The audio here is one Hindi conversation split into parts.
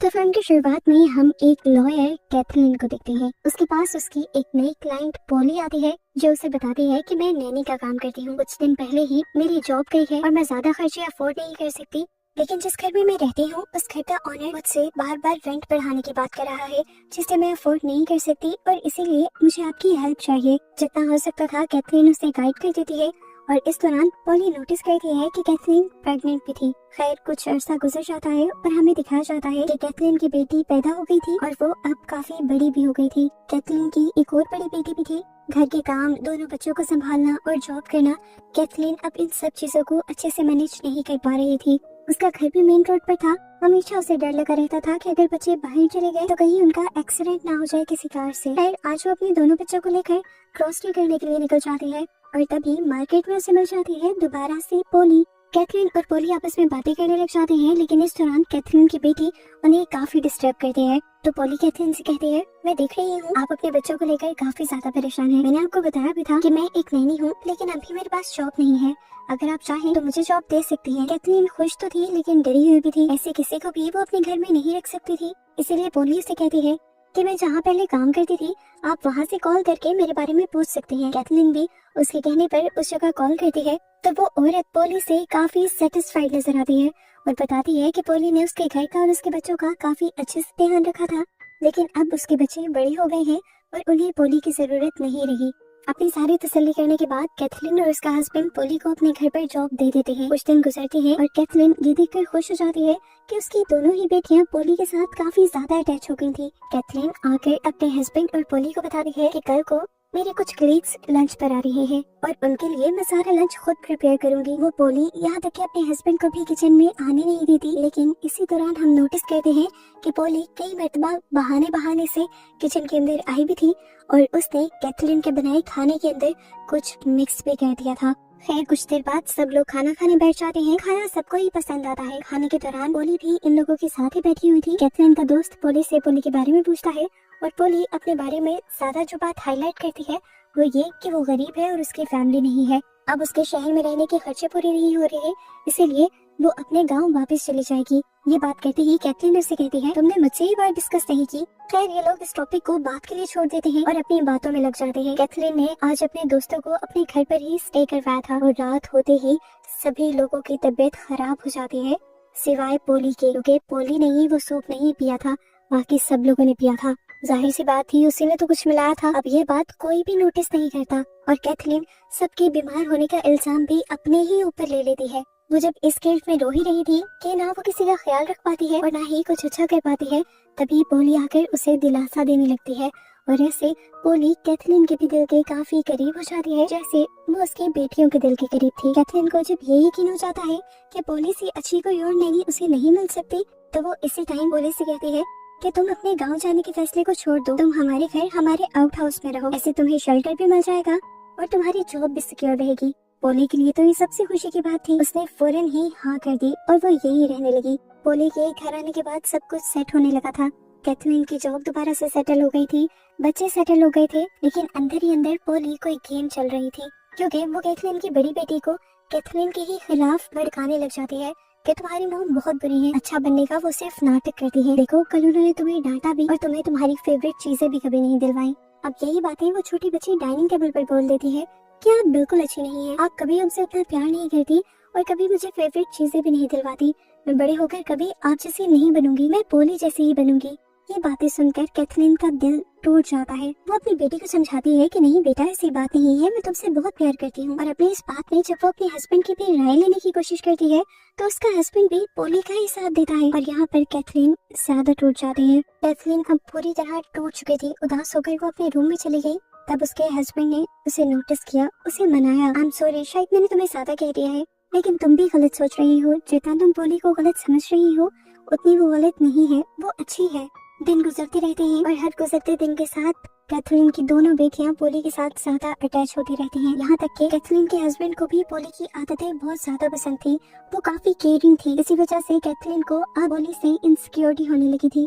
तो फिल्म की शुरुआत में हम एक लॉयर कैथरीन को देखते हैं। उसके पास उसकी एक नई क्लाइंट पोली आती है जो उसे बताती है कि मैं नैनी का काम करती हूँ। कुछ दिन पहले ही मेरी जॉब गई है और मैं ज्यादा खर्चे अफोर्ड नहीं कर सकती, लेकिन जिस घर में मैं रहती हूँ उस घर का ऑनर मुझसे बार बार रेंट बढ़ाने की बात कर रहा है, जिसे मैं अफोर्ड नहीं कर सकती और इसीलिए मुझे आपकी हेल्प चाहिए। जितना हो सकता था कैथरीन उसे गाइड कर देती है और इस दौरान पॉली नोटिस करती है कि कैथरीन प्रेग्नेंट भी थी। खैर कुछ अरसा गुजर जाता है और हमें दिखाया जाता है कि कैथरीन की बेटी पैदा हो गई थी और वो अब काफी बड़ी भी हो गई थी। कैथरीन की एक और बड़ी बेटी भी थी। घर के काम, दोनों बच्चों को संभालना और जॉब करना, कैथरीन अब इन सब चीजों को अच्छे से मैनेज नहीं कर पा रही थी। उसका घर भी मेन रोड पर था। हमेशा उसे डर लगा रहता था कि अगर बच्चे बाहर चले गए तो कहीं उनका एक्सीडेंट ना हो जाए किसी कार से। खैर आज वो अपने दोनों बच्चों को लेकर ग्रोसरी करने के लिए निकल जाती है और तभी मार्केट में उसे मिल जाती है दोबारा से पोली। कैथरीन और पोली आपस में बातें करने लग जाते हैं, लेकिन इस दौरान कैथरीन की बेटी उन्हें काफी डिस्टर्ब करती है। तो पोली कैथरीन से कहती है, मैं देख रही हूँ आप अपने बच्चों को लेकर काफी ज्यादा परेशान हैं। मैंने आपको बताया भी था कि मैं एक नैनी हूँ, लेकिन अभी मेरे पास जॉब नहीं है। अगर आप चाहें तो मुझे जॉब दे सकती हैं। कैथरीन खुश तो थी लेकिन डरी हुई भी थी। ऐसे किसी को भी वो अपने घर में नहीं रख सकती थी, इसीलिए पोली उसे कहती है कि मैं जहाँ पहले काम करती थी आप वहाँ से कॉल करके मेरे बारे में पूछ सकती हैं। कैथरीन भी उसके कहने पर उस जगह कॉल करती है तो वो औरत पोली से काफी सेटिस्फाइड नजर आती है और बताती है कि पोली ने उसके घर का और उसके बच्चों का काफी अच्छे से ध्यान रखा था, लेकिन अब उसके बच्चे बड़े हो गए हैं और उन्हें पोली की जरूरत नहीं रही। अपनी सारी तसल्ली करने के बाद कैथरीन और उसका हस्बैंड पोली को अपने घर पर जॉब दे देते हैं। कुछ दिन गुजरते हैं और कैथरीन ये देखकर खुश हो जाती है कि उसकी दोनों ही बेटियां पोली के साथ काफी ज्यादा अटैच हो गई थी। कैथरीन आकर अपने हस्बैंड और पोली को बताती है कि कल को मेरे कुछ कलीग्स लंच पर आ रहे हैं और उनके लिए मैं सारा लंच खुद प्रिपेयर करूंगी। वो पोली यहाँ तक कि अपने हस्बैंड को भी किचन में आने नहीं देती, लेकिन इसी दौरान हम नोटिस करते हैं कि पोली कई मर्तबा बहाने बहाने से किचन के अंदर आई भी थी और उसने कैथरीन के बनाए खाने के अंदर कुछ मिक्स भी कर दिया था। खैर कुछ देर बाद सब लोग खाना खाने बैठ जाते हैं। खाना सबको ही पसंद आता है। खाने के दौरान पोली भी इन लोगों के साथ ही बैठी हुई थी। कैथरीन का दोस्त पोली से पोली के बारे में पूछता है और पोली अपने बारे में ज्यादा जो बात हाईलाइट करती है वो ये कि वो गरीब है और उसकी फैमिली नहीं है। अब उसके शहर में रहने के खर्चे पूरे नहीं हो रहे, इसीलिए वो अपने गांव वापस चली जाएगी। ये बात कहते ही कैथरीन उससे कहती है, तुमने मुझसे ये बात डिस्कस नहीं की। खैर ये लोग इस टॉपिक को बात के लिए छोड़ देते हैं और अपनी बातों में लग जाते हैं। कैथरीन ने आज अपने दोस्तों को अपने घर पर ही स्टे करवाया था और रात होते ही सभी लोगों की तबीयत खराब हो जाती है सिवाय पोली के, क्योंकि पोली ने ही वो सूप नहीं पिया था, बाकी सब लोगों ने पिया था। जाहिर सी बात थी उसी ने तो कुछ मिलाया था। अब ये बात कोई भी नोटिस नहीं करता और कैथरीन सबके बीमार होने का इल्जाम भी अपने ही ऊपर ले लेती है। वो जब इस गिल्ट में रो ही रही थी कि ना वो किसी का ख्याल रख पाती है और ना ही कुछ अच्छा कर पाती है, तभी पोली आकर उसे दिलासा देने लगती है और ऐसे पोली कैथरीन के भी दिल के काफी करीब हो जाती है, जैसे वो उसकी बेटियों के दिल के करीब थी। कैथरीन को जब ये यकीन हो जाता है कि पोली से अच्छी कोई और नहीं उसे नहीं मिल सकती, तो वो इसी टाइम पोली से कहती है कि तुम अपने गांव जाने के फैसले को छोड़ दो, तुम हमारे घर हमारे आउट हाउस में रहो, ऐसे तुम्हें शेल्टर भी मिल जाएगा और तुम्हारी जॉब भी सिक्योर रहेगी। पोली के लिए तो ये सबसे खुशी की बात थी। उसने फौरन ही हाँ कर दी और वो यही रहने लगी। पोली के घर आने के बाद सब कुछ सेट होने लगा था। कैथरीन की जॉब दोबारा से सेटल हो गई थी, बच्चे सेटल हो गए थे, लेकिन अंदर ही अंदर पोली को एक गेम चल रही थी, क्योंकि वो कैथरीन की बड़ी बेटी को कैथरीन के ही खिलाफ भड़काने लग जाती है कि तुम्हारी मॉम बहुत बुरी है, अच्छा बनने का वो सिर्फ नाटक करती है। देखो कल उन्होंने तुम्हें डांटा भी और तुम्हें तुम्हारी फेवरेट चीजें भी कभी नहीं दिलवाई। अब यही बातें वो छोटी बच्ची डाइनिंग टेबल पर बोल देती है कि आप बिल्कुल अच्छी नहीं है, आप कभी हमसे उतना प्यार नहीं करती और कभी मुझे फेवरेट चीजें भी नहीं दिलवाती। मैं बड़े होकर कभी आप जैसी नहीं बनूंगी, मैं पोली जैसी ही बनूंगी। ये बातें सुनकर कैथरीन का दिल टूट जाता है। वो अपनी बेटी को समझाती है कि नहीं बेटा ऐसी बात नहीं है, मैं तुमसे बहुत प्यार करती हूँ। और अपनी इस बात में जब वो अपने हस्बैंड की भी राय लेने की कोशिश करती है तो उसका हस्बैंड भी पोली का ही साथ देता है और यहाँ पर कैथरीन ज्यादा टूट जाती है। कैथरीन अब पूरी तरह टूट चुकी थी। उदास होकर वो अपने रूम में चली गई। तब उसके हस्बैंड ने उसे नोटिस किया, उसे मनाया। आई एम सॉरी, शायद मैंने तुम्हें ज्यादा कह दिया है, लेकिन तुम भी गलत सोच रही हो। जितना तुम पोली को गलत समझ रही हो उतनी वो गलत नहीं है, वो अच्छी है। दिन गुजरते रहते हैं और हर गुजरते दिन के साथ कैथरीन की दोनों बेटियां पोली के साथ ज्यादा अटैच होती रहती हैं। यहाँ तक कि कैथरीन के हस्बैंड को भी पोली की आदतें बहुत ज्यादा पसंद थी। वो काफी केयरिंग थी, इसी वजह से कैथरीन को अब पोली से इनसिक्योरिटी होने लगी थी।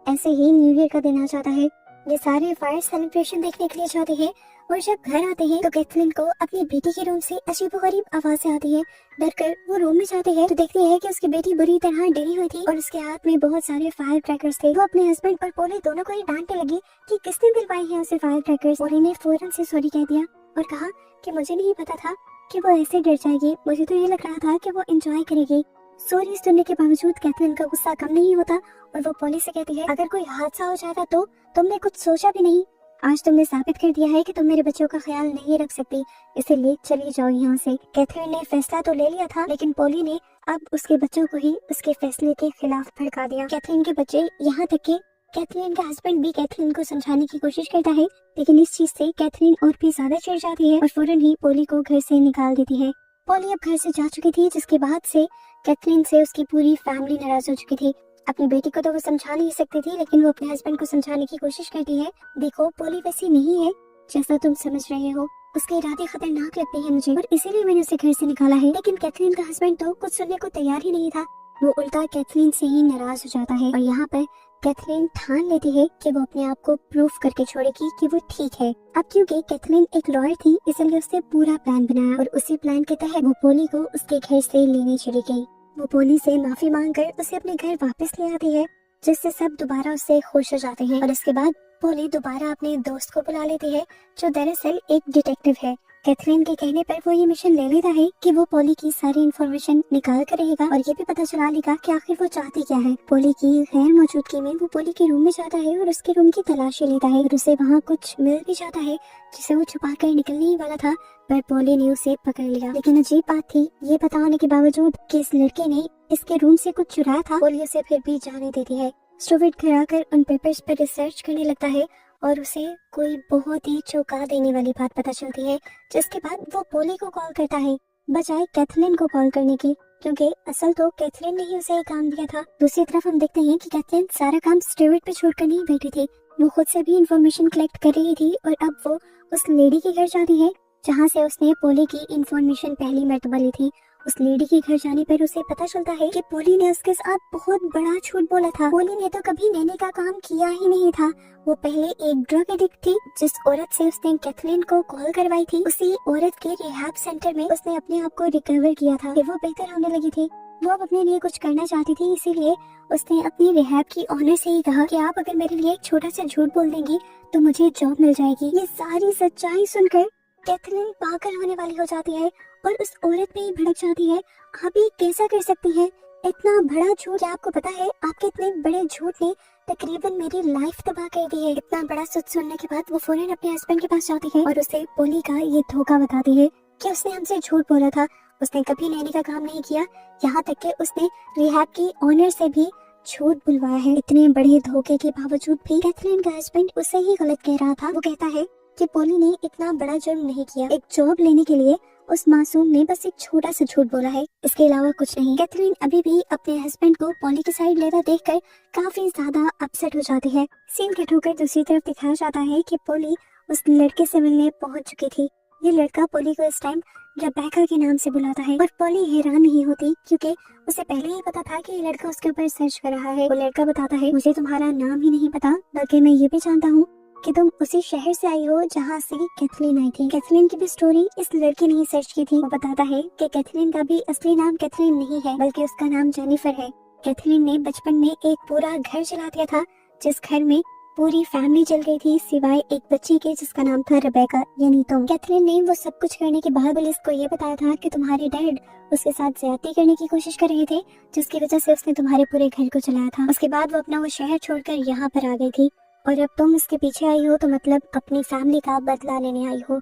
ऐसे ही न्यू ईयर का दिन आ जाता है। ये सारे फायर सेलिब्रेशन देखने के लिए जाते हैं और जब घर आते हैं तो कैथरीन को अपनी बेटी के रूम से अजीबोगरीब आवाजें आती है। डरकर वो रूम में जाते हैं तो देखती है कि उसकी बेटी बुरी तरह डरी हुई थी और उसके हाथ में बहुत सारे फायर क्रैकर्स थे। वो अपने हस्बैंड और पोली दोनों को ही डांटने लगी कि किसने दिलवाई है उसे फायर क्रैकर्स। पोली ने फौरन से सॉरी कह दिया और कहा कि मुझे नहीं पता था कि वो ऐसे डर जाएगी, मुझे तो ये लग रहा था कि वो एंजॉय करेगी। सॉरी सुनने के बावजूद कैथरीन का गुस्सा कम नहीं होता और वो पोली से कहती है, अगर कोई हादसा हो जाता तो तुमने कुछ सोचा भी नहीं। आज तुमने साबित कर दिया है कि तुम मेरे बच्चों का ख्याल नहीं रख सकती, इसलिए चली जाओ यहाँ से। कैथरीन ने फैसला तो ले लिया था, लेकिन पोली ने अब उसके बच्चों को ही उसके फैसले के खिलाफ भड़का दिया। कैथरीन के बच्चे, यहाँ तक कि कैथरीन का हस्बैंड भी कैथरीन को समझाने की कोशिश करता है, लेकिन इस चीज से कैथरीन और भी ज्यादा चिढ़ जाती है और फौरन ही पोली को घर से निकाल देती है। पोली अब घर से जा चुकी थी, जिसके बाद से कैथरीन से उसकी पूरी फैमिली नाराज हो चुकी थी। अपनी बेटी को तो वो समझा नहीं सकती थी, लेकिन वो अपने हस्बैंड को समझाने की कोशिश करती है। देखो, पोली वैसी नहीं है जैसा तुम समझ रहे हो, उसके इरादे खतरनाक लगते हैं मुझे और इसीलिए मैंने उसे घर से निकाला है। लेकिन कैथरीन का हस्बैंड तो कुछ सुनने को तैयार ही नहीं था, वो उल्टा कैथरीन से ही नाराज हो जाता है और यहाँ पर कैथरीन ठान लेती है कि वो अपने आप को प्रूफ करके छोड़ेगी कि वो ठीक है। अब क्योंकि कैथरीन एक लॉयर थी, इसलिए उसने पूरा प्लान बनाया और उसी प्लान के तहत वो पोली को उसके घर से लेने चली गई। वो पोली से माफी मांगकर उसे अपने घर वापस ले आती है, जिससे सब दोबारा उससे खुश हो जाते हैं और इसके बाद पोली दोबारा अपने दोस्त को बुला लेती है, जो दरअसल एक डिटेक्टिव है। कैथरीन के कहने पर वो ये मिशन ले लेता है कि वो पोली की सारी इन्फॉर्मेशन निकाल कर रहेगा और ये भी पता चला लेगा कि आखिर वो चाहती क्या है। पोली की गैर मौजूदगी में वो पोली के रूम में जाता है और उसके रूम की तलाशी लेता है और उसे वहाँ कुछ मिल भी जाता है, जिसे वो छुपा कर निकलने ही वाला था, पर पोली ने उसे पकड़ लिया। लेकिन अजीब बात थी, ये पता होने के बावजूद कि इस लड़के ने इसके रूम से कुछ चुराया था, पोली उसे फिर भी जाने देती है। स्टूवर्ट घर आकर उन पेपर्स पर रिसर्च करने लगता है और उसे कोई बहुत ही चौंका देने वाली बात पता चलती है, जिसके बाद वो पोली को कॉल करता है बजाय कैथरीन को कॉल करने की, क्योंकि असल तो कैथरीन ने ही उसे ये काम दिया था। दूसरी तरफ हम देखते हैं कि कैथरीन सारा काम स्टूवर्ट पे छोड़कर नहीं बैठी थी, वो खुद से भी इंफॉर्मेशन कलेक्ट कर रही थी और अब वो उस लेडी के घर जाती है जहाँ से उसने पोली की इंफॉर्मेशन पहली मर्तबा ली थी। उस लेडी के घर जाने पर उसे पता चलता है कि पोली ने उसके साथ बहुत बड़ा झूठ बोला था। पोली ने तो कभी नैनी का काम किया ही नहीं था, वो पहले एक ड्रग एडिक्ट थी। जिस औरत से उसने कैथरीन को कॉल करवाई थी, उसी औरत के रिहैब सेंटर में उसने अपने आप को रिकवर किया था, फिर वो बेहतर होने लगी थी। वो अब अपने लिए कुछ करना चाहती थी, इसीलिए उसने अपनी रिहैब की ऑनर से ही कहा कि आप अगर मेरे लिए एक छोटा सा झूठ बोल देंगी तो मुझे जॉब मिल जाएगी। ये सारी सच्चाई सुनकर कैथरीन पागल होने वाली हो जाती है और उस औरत पे ही भड़क जाती है। आप ये कैसा कर सकती हैं? इतना बड़ा झूठ! क्या आपको पता है आपके इतने बड़े झूठ ने तकरीबन मेरी लाइफ तबाह कर दी है। इतना बड़ा सच सुनने के बाद वो फौरन अपने हस्बैंड के पास जाती है और उसे पोली का ये धोखा बताती है कि उसने हमसे झूठ बोला था, उसने कभी नैनी का काम नहीं किया, यहाँ तक कि उसने रिहैब की ऑनर से भी झूठ बुलवाया है। इतने बड़े धोखे के बावजूद भी कैथरीन का हस्बैंड उसे ही गलत कह रहा था। वो कहता है कि पोली ने इतना बड़ा जुर्म नहीं किया, एक जॉब लेने के लिए उस मासूम ने बस एक छोटा सा झूठ बोला है, इसके अलावा कुछ नहीं। कैथरीन अभी भी अपने हस्बैंड को पोली की साइड लेता देखकर काफी ज्यादा अपसेट हो जाती है। सीन कट होकर दूसरी तरफ दिखाया जाता है कि पोली उस लड़के से मिलने पहुंच चुकी थी। ये लड़का पोली को इस टाइम रेबेका के नाम से बुलाता है और पोली हैरान नहीं होती, क्योंकि उसे पहले ही पता था कि ये लड़का उसके ऊपर सर्च कर रहा है। वो लड़का बताता है, मुझे तुम्हारा नाम ही नहीं पता, बल्कि मैं ये भी जानता हूँ कि तुम उसी शहर से आई हो जहाँ से कैथरीन आई थी। कैथरीन की भी स्टोरी इस लड़के ने ही सर्च की थी। वो बताता है कि कैथरीन का भी असली नाम कैथरीन नहीं है, बल्कि उसका नाम जेनिफर है। कैथरीन ने बचपन में एक पूरा घर जला दिया था, जिस घर में पूरी फैमिली जल गई थी सिवाय एक बच्ची के जिसका नाम था रेबेका, यानी तुम। कैथरीन ने वो सब कुछ करने के बाद पुलिस को ये बताया था कि तुम्हारे डैड उसके साथ ज्यादती करने की कोशिश कर रहे थे, जिसकी वजह से उसने तुम्हारे पूरे घर को जलाया था। उसके बाद वो अपना वो शहर छोड़कर यहाँ पर आ गई थी और अब तुम उसके पीछे आई हो, तो मतलब अपनी फैमिली का बदला लेने आई हो।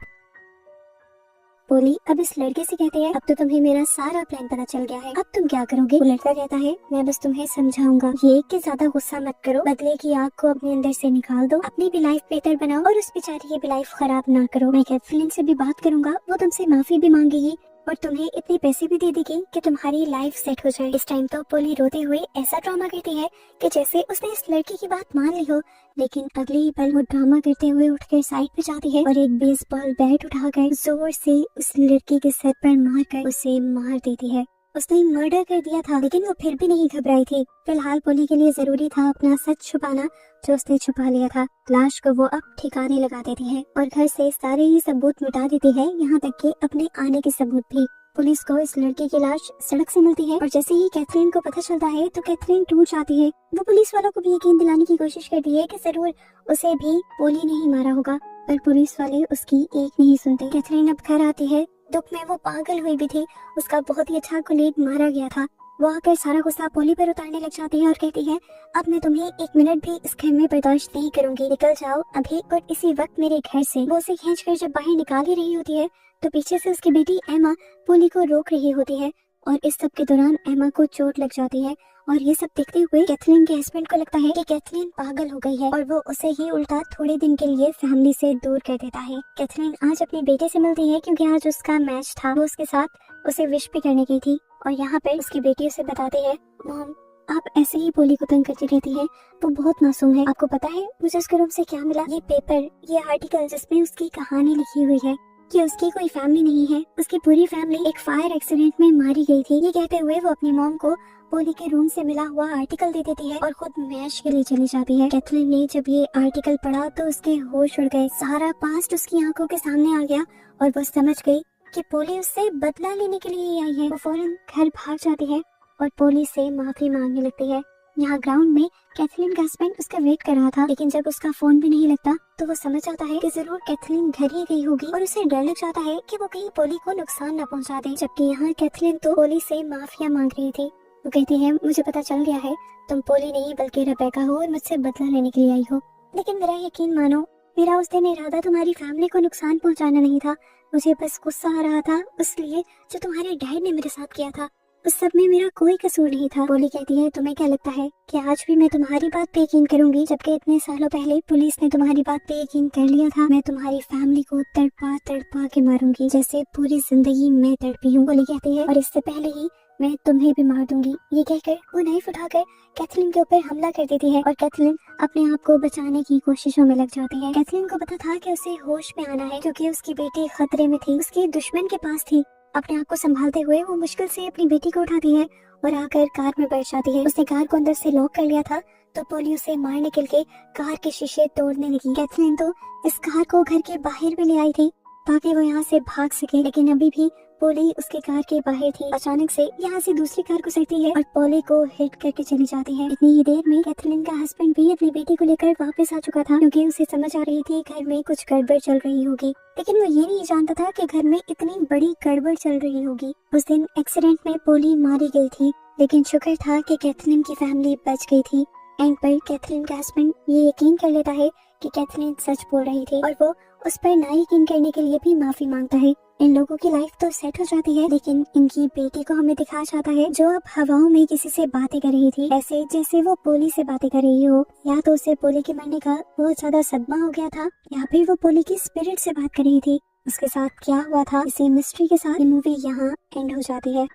पोली अब इस लड़के से कहते हैं, अब तो तुम्हें मेरा सारा प्लान पता चल गया है, अब तुम क्या करोगे? वो लड़का कहता है, मैं बस तुम्हें समझाऊंगा, ये कि ज्यादा गुस्सा मत करो, बदले की आग को अपने अंदर से निकाल दो, अपनी भी लाइफ बेहतर बनाओ और उस बेचारी की भी लाइफ खराब ना करो। मैं कैथरीन से भी बात करूंगा, वो तुमसे माफी भी मांगेगी और तुम्हें इतने पैसे भी दे देगी कि तुम्हारी लाइफ सेट हो जाए। इस टाइम तो पोली रोते हुए ऐसा ड्रामा करती है कि जैसे उसने इस लड़की की बात मान ली हो, लेकिन अगले ही पल वो ड्रामा करते हुए उठकर साइड पे जाती है और एक बेसबॉल बैट उठाकर जोर से उस लड़की के सर पर मारकर उसे मार देती है। उसने मर्डर कर दिया था, लेकिन वो फिर भी नहीं घबराई थी। फिलहाल पोली के लिए जरूरी था अपना सच छुपाना, जो उसने छुपा लिया था। लाश को वो अब ठिकाने लगा देती है और घर से सारे ही सबूत मिटा देती है, यहाँ तक कि अपने आने के सबूत भी। पुलिस को इस लड़के की लाश सड़क से मिलती है और जैसे ही कैथरीन को पता चलता है तो कैथरीन टूट जाती है। वो पुलिस वालों को भी यकीन दिलाने की कोशिश करती है कि जरूर उसे भी पोली नहीं मारा होगा, पर पुलिस वाले उसकी एक नहीं सुनते। कैथरीन अब घर आती है, दुख में वो पागल हुई भी थी। उसका बहुत ही अच्छा कोलीग मारा गया था। वो आकर सारा गुस्सा पोली पर उतारने लग जाती है और कहती है, अब मैं तुम्हें एक मिनट भी इस घर में बर्दाश्त नहीं करूंगी, निकल जाओ अभी और इसी वक्त मेरे घर से। वो उसे खींचकर जब बाहर निकाल ही रही होती है तो पीछे से उसकी बेटी एमा पोली को रोक रही होती है और इस सब के दौरान एमा को चोट लग जाती है। और ये सब देखते हुए कैथरीन के हस्बैंड को लगता है कि कैथरीन पागल हो गई है और वो उसे ही उल्टा थोड़े दिन के लिए फैमिली से दूर कर देता है। कैथरीन आज अपने बेटे से मिलती है क्योंकि आज उसका मैच था। वो उसके साथ उसे विश भी करने गई थी और यहाँ पर उसकी बेटी उसे बताती है, मॉम आप ऐसे ही पोली को तंग करती रहती है, वो बहुत मासूम है। आपको पता है मुझे उसके रूम से क्या मिला? ये पेपर, ये आर्टिकल जिसमें उसकी कहानी लिखी हुई है कि उसकी कोई फैमिली नहीं है, उसकी पूरी फैमिली एक फायर एक्सीडेंट में मारी गई थी। ये कहते हुए वो अपनी मॉम को पोली के रूम से मिला हुआ आर्टिकल दे देती है और खुद मैच के लिए चली जाती है। कैथरीन ने जब ये आर्टिकल पढ़ा तो उसके होश उड़ गए। सारा पास्ट उसकी आंखों के सामने आ गया और वो समझ गई कि पोली उससे बदला लेने के लिए आई है। वो फौरन घर भाग जाती है और पोली से माफी मांगने लगती है। यहाँ ग्राउंड में कैथरीन का हस्बैंड उसका वेट कर रहा था, लेकिन जब उसका फोन भी नहीं लगता तो वो समझ जाता है कि जरूर कैथरीन घर ही गई होगी और उसे डर लग जाता है कि वो कहीं पोली को नुकसान न पहुंचा दे। जबकि यहाँ कैथरीन तो पोली से माफिया मांग रही थी। वो कहती है, मुझे पता चल गया है तुम पोली नहीं बल्कि रेबेका हो और मुझसे बदला लेने के लिए आई हो, लेकिन मेरा यकीन मानो, मेरा उस दिन इरादा तुम्हारी फैमिली को नुकसान पहुंचाना नहीं था। मुझे बस गुस्सा आ रहा था उसलिए जो तुम्हारे डैड ने मेरे साथ किया था उस सब में मेरा कोई कसूर नहीं था। पोली कहती है, तुम्हें क्या लगता है कि आज भी मैं तुम्हारी बात पे यकीन करूंगी, जबकि इतने सालों पहले पुलिस ने तुम्हारी बात पे यकीन कर लिया था। मैं तुम्हारी फैमिली को तड़पा तड़पा के मारूंगी जैसे पूरी जिंदगी मैं तड़पी हूँ। पोली कहती है, और इससे पहले ही मैं तुम्हें भी मार दूंगी। ये कहकर वो नाइफ उठाकर कैथरीन के ऊपर हमला कर देती है और कैथरीन अपने आप को बचाने की कोशिशों में लग जाती है। कैथरीन को पता था कि उसे होश में आना है क्योंकि उसकी बेटी खतरे में थी, उसकी दुश्मन के पास थी। अपने आप को संभालते हुए वो मुश्किल से अपनी बेटी को उठाती है और आकर कार में बैठ जाती है। उसने कार को अंदर से लॉक कर लिया था तो पोली उसे मारने के लिए कार के शीशे तोड़ने लगी। कैथरीन तो इस कार को घर के बाहर भी ले आई थी ताकि वो यहाँ से भाग सके, लेकिन अभी भी पोली उसके कार के बाहर थी। अचानक से यहाँ से दूसरी कार गुजरती है और पोली को हिट करके चली जाती है। इतनी ही देर में कैथरीन का हस्बैंड भी अपनी बेटी को लेकर वापस आ चुका था क्योंकि उसे समझ आ रही थी घर में कुछ गड़बड़ चल रही होगी, लेकिन वो ये नहीं जानता था कि घर में इतनी बड़ी गड़बड़ चल रही होगी। उस दिन एक्सीडेंट में पोली मारी गई थी, लेकिन शुक्र था कि कैथरीन की फैमिली बच गई थी। एंड पर कैथरीन का हस्बैंड ये यकीन कर लेता है कि कैथरीन सच बोल रही थी और वो उस पर ना यकीन करने के लिए भी माफी मांगता है। इन लोगों की लाइफ तो सेट हो जाती है, लेकिन इनकी बेटी को हमें दिखाया जाता है जो अब हवाओं में किसी से बातें कर रही थी, ऐसे जैसे वो पोली से बातें कर रही हो। या तो उसे पोली के मरने का बहुत ज्यादा सदमा हो गया था या फिर वो पोली की स्पिरिट से बात कर रही थी। उसके साथ क्या हुआ था, इसी मिस्ट्री के साथ ये मूवी यहाँ एंड हो जाती है।